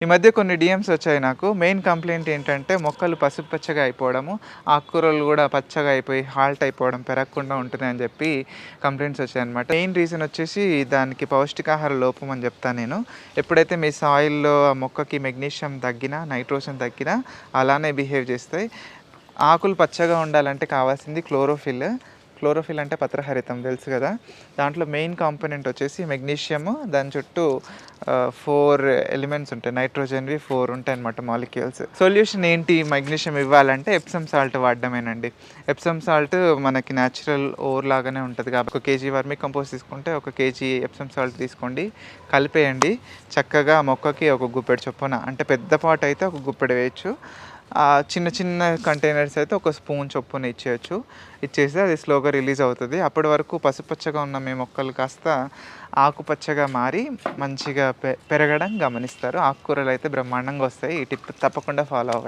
ఈ మధ్య కొన్ని డీఎమ్స్ వచ్చాయి నాకు. మెయిన్ కంప్లెయింట్ ఏంటంటే మొక్కలు పసుపు పచ్చగా అయిపోవడము, ఆకుకూరలు గూడా పచ్చగా అయిపోయి హాల్ట్ అయిపోవడం, పెరగకుండా ఉంటున్నాయని చెప్పి కంప్లెయింట్స్ వచ్చాయన్నమాట. మెయిన్ రీజన్ వచ్చేసి దానికి పౌష్టికాహార లోపం అని చెప్తా నేను. ఎప్పుడైతే మీ సాయిల్‌లో ఆ మొక్కకి మెగ్నీషియం తగ్గినా, నైట్రోజన్ తగ్గినా అలానే బిహేవ్ చేస్తాయి. ఆకులు పచ్చగా ఉండాలంటే కావాల్సింది క్లోరోఫిల్. క్లోరోఫిల్ అంటే పత్రహరితం తెలుసు కదా! దాంట్లో మెయిన్ కాంపోనెంట్ వచ్చేసి మెగ్నీషియము, దాని చుట్టూ 4 ఎలిమెంట్స్ ఉంటాయి. నైట్రోజన్‌వి 4 ఉంటాయన్నమాట మాలిక్యూల్స్. సొల్యూషన్ ఏంటి మెగ్నీషియం ఇవ్వాలంటే ఎప్సమ్ సాల్ట్ వాడడమేనండి. ఎప్సమ్ సాల్ట్ మనకి న్యాచురల్ ఓర్ లాగానే ఉంటది కాబట్టి 1 కేజీ వర్మీ కంపోస్ట్ తీసుకుంటే 1 కేజీ ఎప్సమ్ సాల్ట్ తీసుకోండి. కలిపేయండి. చక్కగా మొక్కకి ఒక గుప్పెడు చొప్పున, అంటే పెద్ద పాట్ అయితే ఒక గుప్పెడు వేయొచ్చు. చిన్న చిన్న కంటైనర్స్ అయితే ఒక స్పూన్ చొప్పున ఇచ్చేయచ్చు. ఇచ్చేస్తే అది స్లోగా రిలీజ్ అవుతుంది. అప్పటి వరకు పసుపచ్చగా ఉన్న మీ మొక్కలు కాస్త ఆకుపచ్చగా మారి మంచిగా పెరగడం గమనిస్తారు. ఆకుకూరలు అయితే బ్రహ్మాండంగా వస్తాయి. ఈ టిప్ తప్పకుండా ఫాలో అవ్వండి.